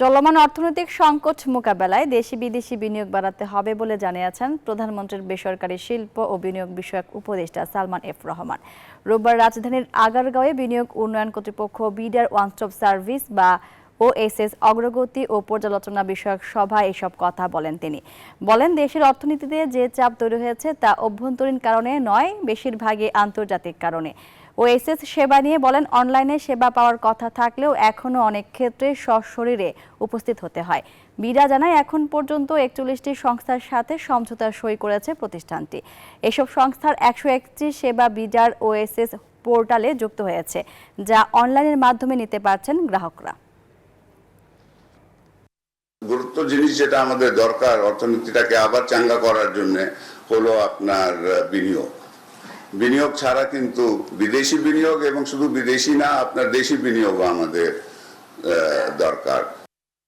চলমান অর্থনৈতিক সংকট মোকাবেলায় দেশি বিদেশি বিনিয়োগ বাড়াতে হবে বলে জানিয়েছেন প্রধানমন্ত্রীর বেসরকারি শিল্প ও বিনিয়োগ বিষয়ক উপদেষ্টা সালমান এফ রহমান। রোববার রাজধানীর আগারগাঁওয়ে বিনিয়োগ উন্নয়ন কর্তৃপক্ষ বিডার ওয়ান স্টপ সার্ভিস বা ওএসএস অগ্রগতি ও পর্যালোচনা বিষয়ক সভায় এসব কথা বলেন তিনি। বলেন, দেশের অর্থনীতিতে যে চাপ তৈরি হয়েছে তা অভ্যন্তরীণ কারণে নয়, বেশিরভাগই আন্তর্জাতিক কারণে। ওএসএস সেবা নিয়ে বলেন, অনলাইনে সেবা পাওয়ার কথা থাকলেও এখনও অনেক ক্ষেত্রে সশরীরে উপস্থিত হতে হয়। বিডা জানায়, এখন পর্যন্ত 41টি সংস্থার সাথে সমঝোতা সই করেছে প্রতিষ্ঠানটি। এসব সংস্থার 131 সেবা বিডার ওএসএস পোর্টালে যুক্ত হয়েছে, যা অনলাইনের মাধ্যমে নিতে পারছেন গ্রাহকরা। গুরুত্ব জিনিস যেটা আমাদের দরকার অর্থনীতিটাকে আবার চাঙ্গা করার জন্য হলো আপনার বিনিয়োগ ছাড়া কিন্তু বিদেশি বিনিয়োগ এবং শুধু বিদেশি না, আপনার দেশি বিনিয়োগও আমাদের দরকার।